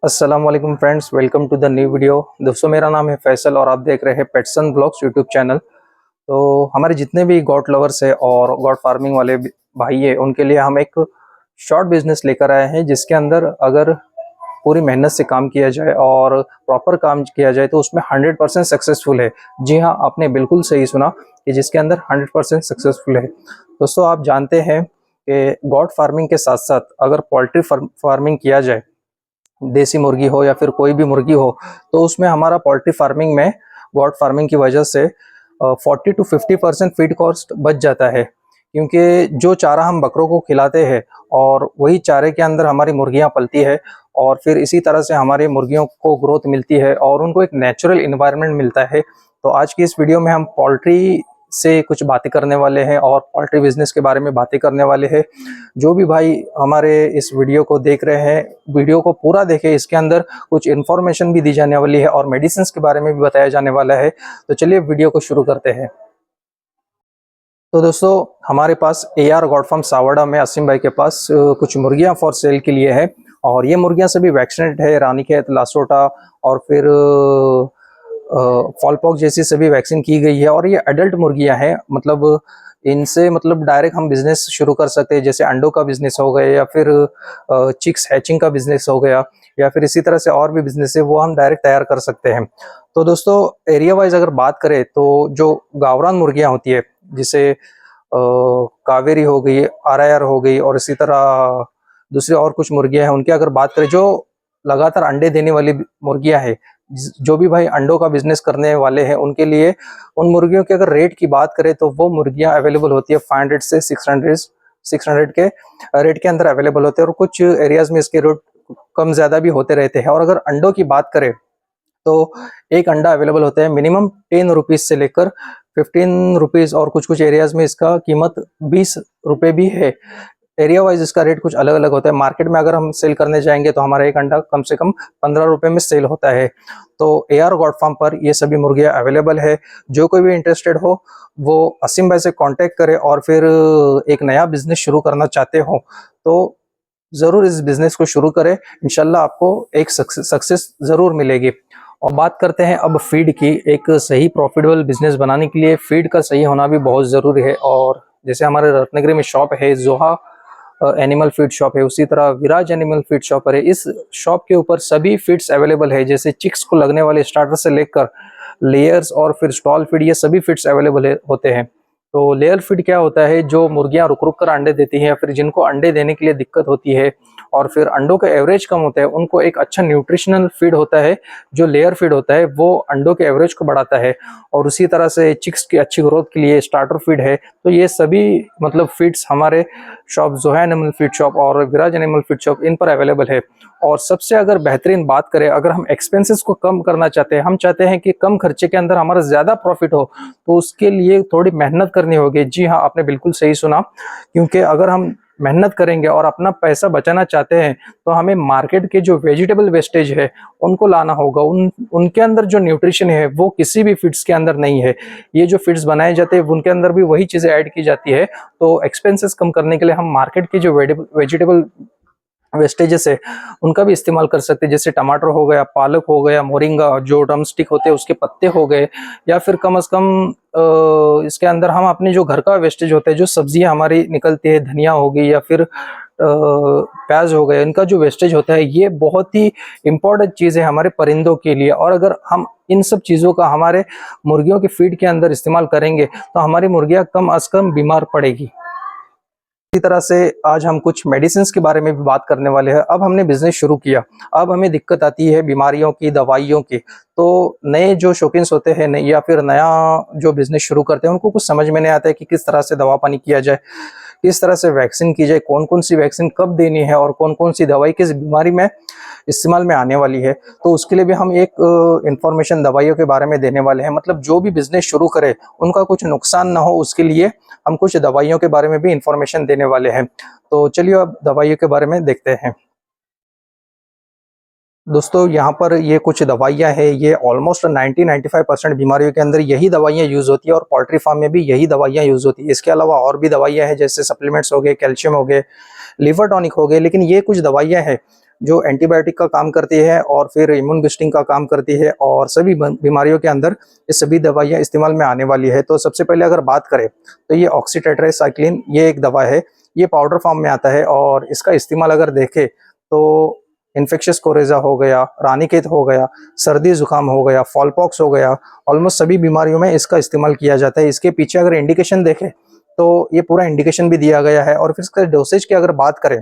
अस्सलाम वालेकुम friends, welcome to the new video. दोस्तों, मेरा नाम है फैसल और आप देख रहे हैं पेटसन ब्लॉग्स यूट्यूब चैनल। तो हमारे जितने भी गॉट लवर्स है और गॉट फार्मिंग वाले भाई है, उनके लिए हम एक शॉर्ट बिजनेस लेकर आए हैं, जिसके अंदर अगर पूरी मेहनत से काम किया जाए और प्रॉपर काम किया जाए तो उसमें 100% सक्सेसफुल है। जी हाँ, आपने बिल्कुल सही सुना कि जिसके अंदर 100% सक्सेसफुल है। दोस्तों, आप जानते हैं कि गॉट फार्मिंग के साथ साथ अगर पोल्ट्री फार्मिंग किया जाए, देसी मुर्गी हो या फिर कोई भी मुर्गी हो, तो उसमें हमारा पोल्ट्री फार्मिंग में गॉट फार्मिंग की वजह से 40 to 50% फीड कॉस्ट बच जाता है। क्योंकि जो चारा हम बकरों को खिलाते हैं और वही चारे के अंदर हमारी मुर्गियां पलती है, और फिर इसी तरह से हमारी मुर्गियों को ग्रोथ मिलती है और उनको एक नेचुरल इन्वायरमेंट मिलता है। तो आज की इस वीडियो में हम पोल्ट्री से कुछ बातें करने वाले हैं और पोल्ट्री बिजनेस के बारे में बातें करने वाले हैं। जो भी भाई हमारे इस वीडियो को देख रहे हैं, वीडियो को पूरा देखें, इसके अंदर कुछ इन्फॉर्मेशन भी दी जाने वाली है और मेडिसिन के बारे में भी बताया जाने वाला है। तो चलिए वीडियो को शुरू करते हैं। तो दोस्तों, हमारे पास AR गॉट फार्म सावड़ा में असीम भाई के पास कुछ मुर्गियां फॉर सेल के लिए है, और ये मुर्गियां सभी वैक्सीनेट है। रानीखेत, लासोटा और फिर फॉलपॉक्स जैसी सभी वैक्सीन की गई है, और ये एडल्ट मुर्गियां हैं। मतलब इनसे डायरेक्ट हम बिजनेस शुरू कर सकते हैं, जैसे अंडों का बिजनेस हो गया या फिर चिक्स हैचिंग का बिजनेस हो गया, या फिर इसी तरह से और भी बिजनेस है वो हम डायरेक्ट तैयार कर सकते हैं। तो दोस्तों, एरिया वाइज अगर बात करें तो जो गावरान मुर्गियां होती है, जिसे कावेरी हो गई, RIR हो गई, और इसी तरह दूसरी और कुछ मुर्गियां हैं, उनकी अगर बात करें, जो लगातार अंडे देने वाली मुर्गियां हैं, जो भी भाई अंडों का बिजनेस करने वाले हैं, उनके लिए उन मुर्गियों के अगर रेट की बात करें तो वो मुर्गियां अवेलेबल होती है 500 से 600 के रेट के अंदर अवेलेबल होते हैं, और कुछ एरियाज में इसके रेट कम ज्यादा भी होते रहते हैं। और अगर अंडों की बात करें तो एक अंडा अवेलेबल होता है मिनिमम 10 रुपीज से लेकर 15 रुपीज, और कुछ कुछ एरियाज में इसका कीमत 20 रुपए भी है। एरिया वाइज इसका रेट कुछ अलग अलग होता है। मार्केट में अगर हम सेल करने जाएंगे तो हमारा एक अंडा कम से कम 15 रुपए में सेल होता है। तो AR गॉट फार्म पर ये सभी मुर्गियां अवेलेबल है। जो कोई भी इंटरेस्टेड हो वो असीम भाई से कांटेक्ट करे, और फिर एक नया बिजनेस शुरू करना चाहते हो तो जरूर इस बिजनेस को शुरू करें। इंशाल्लाह आपको एक सक्सेस जरूर मिलेगी। और बात करते हैं अब फीड की। एक सही प्रॉफिटेबल बिजनेस बनाने के लिए फीड का सही होना भी बहुत जरूरी है। और जैसे हमारे रत्नगिरी में शॉप है, जोहा एनिमल फीड शॉप है, उसी तरह विराज एनिमल फीड शॉप है। इस शॉप के ऊपर सभी फीड्स अवेलेबल है, जैसे चिक्स को लगने वाले स्टार्टर से लेकर लेयर्स और फिर स्टॉल फीड, ये सभी फीड्स अवेलेबल होते हैं। तो लेयर फीड क्या होता है, जो मुर्गियां रुक रुक कर अंडे देती हैं या फिर जिनको अंडे देने के लिए दिक्कत होती है और फिर अंडों का एवरेज कम होता है, उनको एक अच्छा न्यूट्रिशनल फीड होता है। जो लेयर फीड होता है वो अंडों के एवरेज को बढ़ाता है, और उसी तरह से चिक्स की अच्छी ग्रोथ के लिए स्टार्टर फीड है। तो ये सभी फीड्स हमारे शॉप जोहा एनिमल फीड शॉप और विराज एनिमल फीड शॉप इन पर अवेलेबल है। और सबसे अगर बेहतरीन बात करें, अगर हम एक्सपेंसेस को कम करना चाहते हैं, हम चाहते हैं कि कम खर्चे के अंदर हमारा ज्यादा प्रॉफिट हो, तो उसके लिए थोड़ी मेहनत करनी होगी। जी हाँ, आपने बिल्कुल सही सुना। क्योंकि अगर हम मेहनत करेंगे और अपना पैसा बचाना चाहते हैं तो हमें मार्केट के जो वेजिटेबल वेस्टेज है उनको लाना होगा। उनके अंदर जो न्यूट्रिशन है वो किसी भी फीड्स के अंदर नहीं है। ये जो फीड्स बनाए जाते हैं उनके अंदर भी वही चीजें ऐड की जाती है। तो एक्सपेंसेस कम करने के लिए हम मार्केट की जो वेजिटेबल वेस्टेजेस है उनका भी इस्तेमाल कर सकते हैं, जैसे टमाटर हो गया, पालक हो गया, मोरिंगा जो ड्रम स्टिक होते हैं उसके पत्ते हो गए, या फिर कम से कम इसके अंदर हम अपने जो घर का वेस्टेज होता है, जो सब्जियां हमारी निकलती है, धनिया हो गई या फिर प्याज हो गए, इनका जो वेस्टेज होता है ये बहुत ही इंपॉर्टेंट चीज है हमारे परिंदों के लिए। और अगर हम इन सब चीजों का हमारे मुर्गियों की फीड के अंदर इस्तेमाल करेंगे तो हमारी मुर्गियां कम से कम बीमार पड़ेगी। इसी तरह से आज हम कुछ मेडिसिन के बारे में भी बात करने वाले हैं। अब हमने बिजनेस शुरू किया, अब हमें दिक्कत आती है बीमारियों की, दवाइयों की। तो नए जो शौकीन्स होते हैं या फिर नया जो बिजनेस शुरू करते हैं, उनको कुछ समझ में नहीं आता है कि किस तरह से दवा पानी किया जाए, किस तरह से वैक्सीन की जाए, कौन कौन सी वैक्सीन कब देनी है और कौन कौन सी दवाई किस बीमारी में इस्तेमाल में आने वाली है। तो उसके लिए भी हम एक इंफॉर्मेशन दवाइयों के बारे में देने वाले हैं। जो भी बिजनेस शुरू करे उनका कुछ नुकसान ना हो, उसके लिए हम कुछ दवाइयों के बारे में भी इंफॉर्मेशन देने वाले हैं। तो चलिए अब दवाइयों के बारे में देखते हैं। दोस्तों, यहाँ पर ये कुछ दवाइयाँ हैं, ये ऑलमोस्ट 90-95% बीमारियों के अंदर यही दवाइयाँ यूज होती है, और पोल्ट्री फार्म में भी यही दवाइयाँ यूज होती है। इसके अलावा और भी दवाइयाँ हैं, जैसे सप्लीमेंट्स हो गए, कैल्शियम हो गए, लिवर टॉनिक हो गए। लेकिन ये कुछ दवाइयाँ हैं जो एंटीबायोटिक का काम करती है और फिर इम्यून बूस्टिंग का काम करती है, और सभी बीमारियों के अंदर ये सभी दवाइयाँ इस्तेमाल में आने वाली है। तो सबसे पहले अगर बात करें तो ये ऑक्सीटेट्रासाइक्लिन, ये एक दवा है, ये पाउडर फॉर्म में आता है, और इसका इस्तेमाल अगर देखें तो इन्फेक्शियस कोरेजा हो गया, रानीखेत हो गया, सर्दी जुकाम हो गया, फॉलपॉक्स हो गया, ऑलमोस्ट सभी बीमारियों में इसका इस्तेमाल किया जाता है। इसके पीछे अगर इंडिकेशन देखें तो ये पूरा इंडिकेशन भी दिया गया है। और फिर इसका डोसेज की अगर बात करें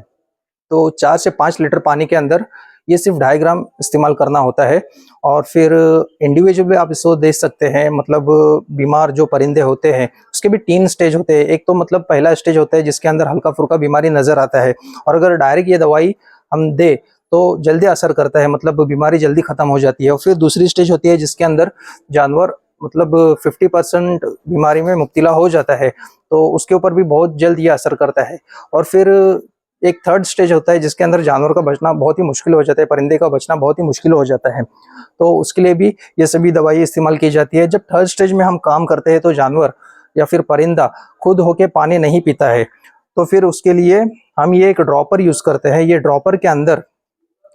तो 4 से 5 लीटर पानी के अंदर ये सिर्फ 2.5 ग्राम इस्तेमाल करना होता है। और फिर इंडिविजुअल भी आप इसको देख सकते हैं, मतलब बीमार जो परिंदे होते हैं उसके भी 3 स्टेज होते हैं। एक तो मतलब पहला स्टेज होता है जिसके अंदर हल्का फुल्का बीमारी नजर आता है, और अगर डायरेक्ट ये दवाई हम दे तो जल्दी असर करता है, मतलब बीमारी जल्दी खत्म हो जाती है। और फिर दूसरी स्टेज होती है जिसके अंदर जानवर मतलब 50% बीमारी में मुब्तला हो जाता है, तो उसके ऊपर भी बहुत जल्द ये असर करता है। और फिर एक थर्ड स्टेज होता है जिसके अंदर जानवर का बचना बहुत ही मुश्किल हो जाता है, परिंदे का बचना बहुत ही मुश्किल हो जाता है, तो उसके लिए भी ये सभी दवाई इस्तेमाल की जाती है। जब थर्ड स्टेज में हम काम करते हैं तो जानवर या फिर परिंदा खुद होके पानी नहीं पीता है, तो फिर उसके लिए हम ये एक ड्रॉपर यूज करते हैं। ये ड्रॉपर के अंदर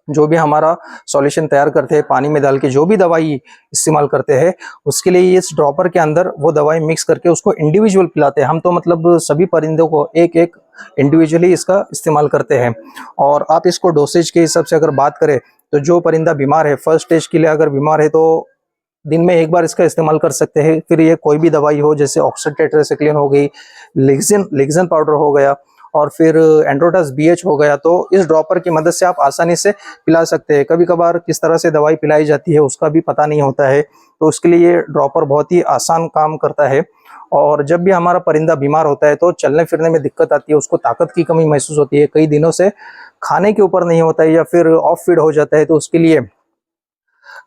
जो भी हमारा सॉल्यूशन तैयार करते हैं, पानी में डाल के जो भी दवाई इस्तेमाल करते हैं, उसके लिए इस ड्रॉपर के अंदर वो दवाई मिक्स करके उसको इंडिविजुअल पिलाते हैं। हम तो मतलब सभी परिंदों को एक एक इंडिविजुअली इसका इस्तेमाल करते हैं। और आप इसको डोसेज के हिसाब से अगर बात करें तो जो परिंदा बीमार है, फर्स्ट स्टेज के लिए अगर बीमार है तो दिन में एक बार इसका इस्तेमाल कर सकते हैं। फिर ये कोई भी दवाई हो, जैसे ऑक्सीटेट्रासाइक्लिन हो गई, लिग्जिन पाउडर हो गया, और फिर एंड्रोटस BH हो गया, तो इस ड्रॉपर की मदद से आप आसानी से पिला सकते हैं। कभी कभार किस तरह से दवाई पिलाई जाती है उसका भी पता नहीं होता है, तो उसके लिए ये ड्रॉपर बहुत ही आसान काम करता है। और जब भी हमारा परिंदा बीमार होता है तो चलने फिरने में दिक्कत आती है, उसको ताकत की कमी महसूस होती है, कई दिनों से खाने के ऊपर नहीं होता है या फिर ऑफ फीड हो जाता है, तो उसके लिए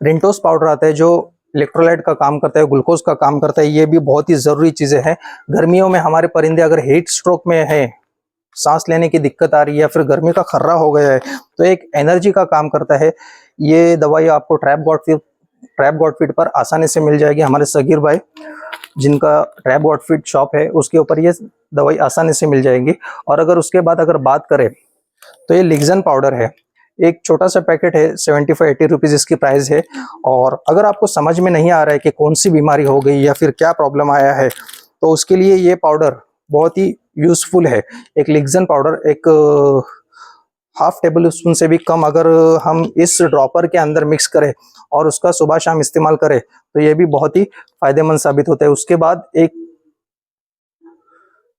रिंटोस पाउडर आता है जो इलेक्ट्रोलाइट का काम करता है, ग्लूकोज का काम करता है। ये भी बहुत ही जरूरी चीजें हैं। गर्मियों में हमारे परिंदे अगर हीट स्ट्रोक में है, सांस लेने की दिक्कत आ रही है या फिर गर्मी का खर्रा हो गया है, तो एक एनर्जी का काम करता है। ये दवाई आपको ट्रैप गॉड फीड पर आसानी से मिल जाएगी। हमारे सगीर भाई जिनका ट्रैप गॉड फीड शॉप है उसके ऊपर ये दवाई आसानी से मिल जाएगी। और अगर उसके बाद अगर बात करें तो ये लिग्जन पाउडर है, एक छोटा सा पैकेट है, 75-80 रुपीज इसकी प्राइस है। और अगर आपको समझ में नहीं आ रहा है कि कौन सी बीमारी हो गई या फिर क्या प्रॉब्लम आया है, तो उसके लिए ये पाउडर बहुत ही यूजफुल है। एक लिग्जन पाउडर एक हाफ टेबल स्पून से भी कम अगर हम इस ड्रॉपर के अंदर मिक्स करें और उसका सुबह शाम इस्तेमाल करें तो ये भी बहुत ही फायदेमंद साबित होता है। उसके बाद एक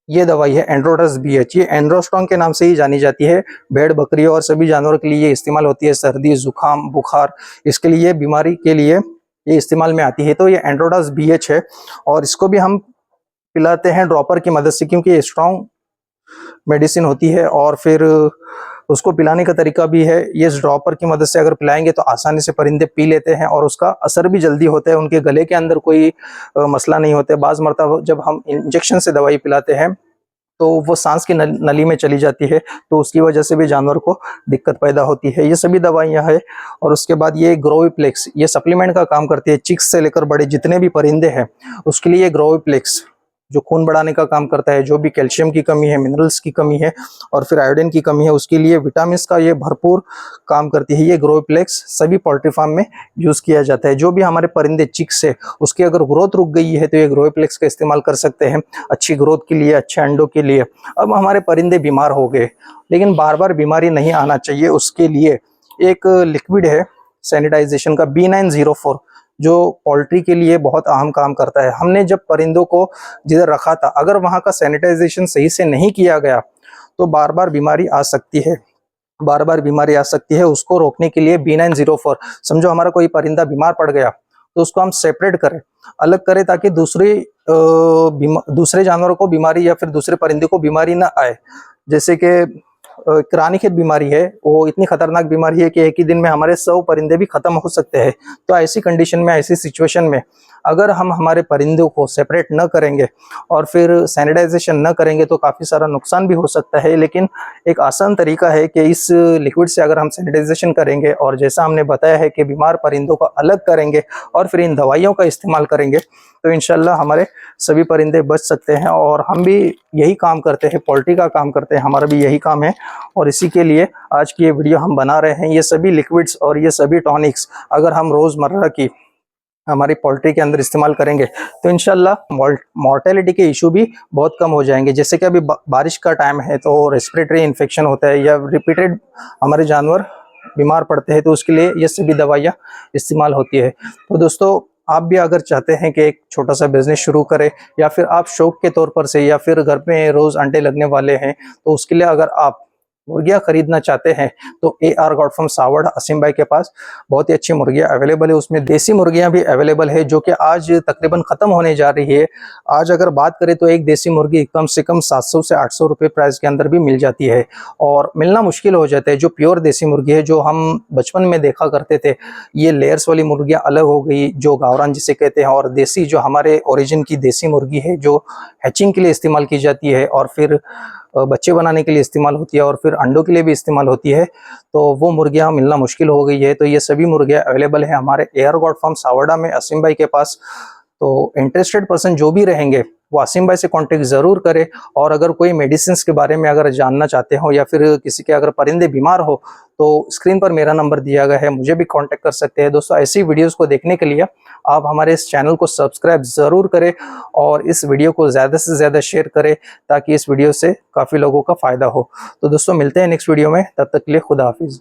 ये दवाई है एंड्रोटस BH, ये एंड्रोस्ट्रॉन्ग के नाम से ही जानी जाती है। भेड़ बकरी और सभी जानवरों के लिए ये इस्तेमाल होती है, सर्दी जुकाम बुखार, इसके लिए बीमारी के लिए ये इस्तेमाल में आती है। तो ये एंड्रोटस BH है, और इसको भी हम पिलाते हैं ड्रॉपर की मदद से, क्योंकि ये स्ट्रॉन्ग मेडिसिन होती है। और फिर उसको पिलाने का तरीका भी है, ये इस ड्रॉपर की मदद से अगर पिलाएंगे तो आसानी से परिंदे पी लेते हैं और उसका असर भी जल्दी होता है, उनके गले के अंदर कोई मसला नहीं होता है। बाज़ मरतबा जब हम इंजेक्शन से दवाई पिलाते हैं तो वो सांस की नली में चली जाती है, तो उसकी वजह से भी जानवर को दिक्कत पैदा होती है। ये सभी दवाइयाँ हैं। और उसके बाद ये ग्रोविप्लेक्स, ये सप्लीमेंट का काम करती है। चिक्स से लेकर बड़े जितने भी परिंदे हैं उसके लिए ये ग्रोविप्लेक्स जो खून बढ़ाने का काम करता है, जो भी कैल्शियम की कमी है, मिनरल्स की कमी है और फिर आयोडीन की कमी है, उसके लिए विटामिन का ये भरपूर काम करती है। ये ग्रोविप्लेक्स सभी पोल्ट्री फार्म में यूज किया जाता है। जो भी हमारे परिंदे चिक्स है उसकी अगर ग्रोथ रुक गई है तो ये ग्रोविप्लेक्स का इस्तेमाल कर सकते हैं अच्छी ग्रोथ के लिए, अच्छे अंडों के लिए। अब हमारे परिंदे बीमार हो गए लेकिन बार बार बीमारी नहीं आना चाहिए, उसके लिए एक लिक्विड है सैनिटाइजेशन का B904, जो पोल्ट्री के लिए बहुत अहम काम करता है। हमने जब परिंदों को जिधर रखा था अगर वहां का सैनिटाइजेशन सही से नहीं किया गया तो बार बार बीमारी आ सकती है, बार बार बीमारी आ सकती है। उसको रोकने के लिए B904, समझो हमारा कोई परिंदा बीमार पड़ गया तो उसको हम सेपरेट करें, अलग करें, ताकि दूसरे जानवरों को बीमारी या फिर दूसरे परिंदे को बीमारी ना आए। जैसे कि रानीखेत बीमारी है, वो इतनी खतरनाक बीमारी है कि एक ही दिन में हमारे 100 परिंदे भी खत्म हो सकते हैं। तो ऐसी कंडीशन में, ऐसी सिचुएशन में अगर हम हमारे परिंदों को सेपरेट न करेंगे और फिर सैनिटाइजेशन न करेंगे तो काफ़ी सारा नुकसान भी हो सकता है। लेकिन एक आसान तरीका है कि इस लिक्विड से अगर हम सैनिटाइजेशन करेंगे और जैसा हमने बताया है कि बीमार परिंदों को अलग करेंगे और फिर इन दवाइयों का इस्तेमाल करेंगे तो इंशाल्लाह हमारे सभी परिंदे बच सकते हैं। और हम भी यही काम करते हैं, पोल्ट्री का काम करते हैं, हमारा भी यही काम है और इसी के लिए आज की ये वीडियो हम बना रहे हैं। ये सभी लिक्विड्स और ये सभी टॉनिक्स अगर हम रोज़मर्रा की हमारी पोल्ट्री के अंदर इस्तेमाल करेंगे तो इंशाल्लाह मॉर्टेलिटी के इशू भी बहुत कम हो जाएंगे। जैसे कि अभी बारिश का टाइम है तो रेस्पिरेटरी इन्फेक्शन होता है या रिपीटेड हमारे जानवर बीमार पड़ते हैं, तो उसके लिए ये सभी दवाइयाँ इस्तेमाल होती है। तो दोस्तों, आप भी अगर चाहते हैं कि एक छोटा सा बिजनेस शुरू करें या फिर आप शौक के तौर पर से या फिर घर में रोज़ अंडे लगने वाले हैं, तो उसके लिए अगर आप मुर्गियाँ खरीदना चाहते हैं तो AR गॉड फार्म सावड़ असीम भाई के पास बहुत ही अच्छी मुर्गियाँ अवेलेबल है। उसमें देसी मुर्गियाँ भी अवेलेबल है जो कि आज तकरीबन ख़त्म होने जा रही है। आज अगर बात करें तो एक देसी मुर्गी कम से कम 700 से 800 रुपये प्राइस के अंदर भी मिल जाती है और मिलना मुश्किल हो जाता है। जो प्योर देसी मुर्गी है जो हम बचपन में देखा करते थे, ये लेयर्स वाली मुर्गियाँ अलग हो गई, जो गावरान जिसे कहते हैं, और देसी जो हमारे ओरिजिन की देसी मुर्गी है जो हैचिंग के लिए इस्तेमाल की जाती है और फिर बच्चे बनाने के लिए इस्तेमाल होती है और फिर अंडों के लिए भी इस्तेमाल होती है, तो वो मुर्गियाँ मिलना मुश्किल हो गई है। तो ये सभी मुर्गियाँ अवेलेबल है हमारे AR गॉड फार्म सावड़ा में असीम भाई के पास। तो इंटरेस्टेड पर्सन जो भी रहेंगे वो असीम भाई से कांटेक्ट ज़रूर करें। और अगर कोई मेडिसिन के बारे में अगर जानना चाहते हो या फिर किसी के अगर परिंदे बीमार हो तो स्क्रीन पर मेरा नंबर दिया गया है, मुझे भी कांटेक्ट कर सकते हैं। दोस्तों, ऐसी वीडियोस को देखने के लिए आप हमारे इस चैनल को सब्सक्राइब ज़रूर करें और इस वीडियो को ज़्यादा से ज़्यादा शेयर करें ताकि इस वीडियो से काफ़ी लोगों का फ़ायदा हो। तो दोस्तों, मिलते हैं नेक्स्ट वीडियो में, तब तक के लिए खुदा हाफिज़।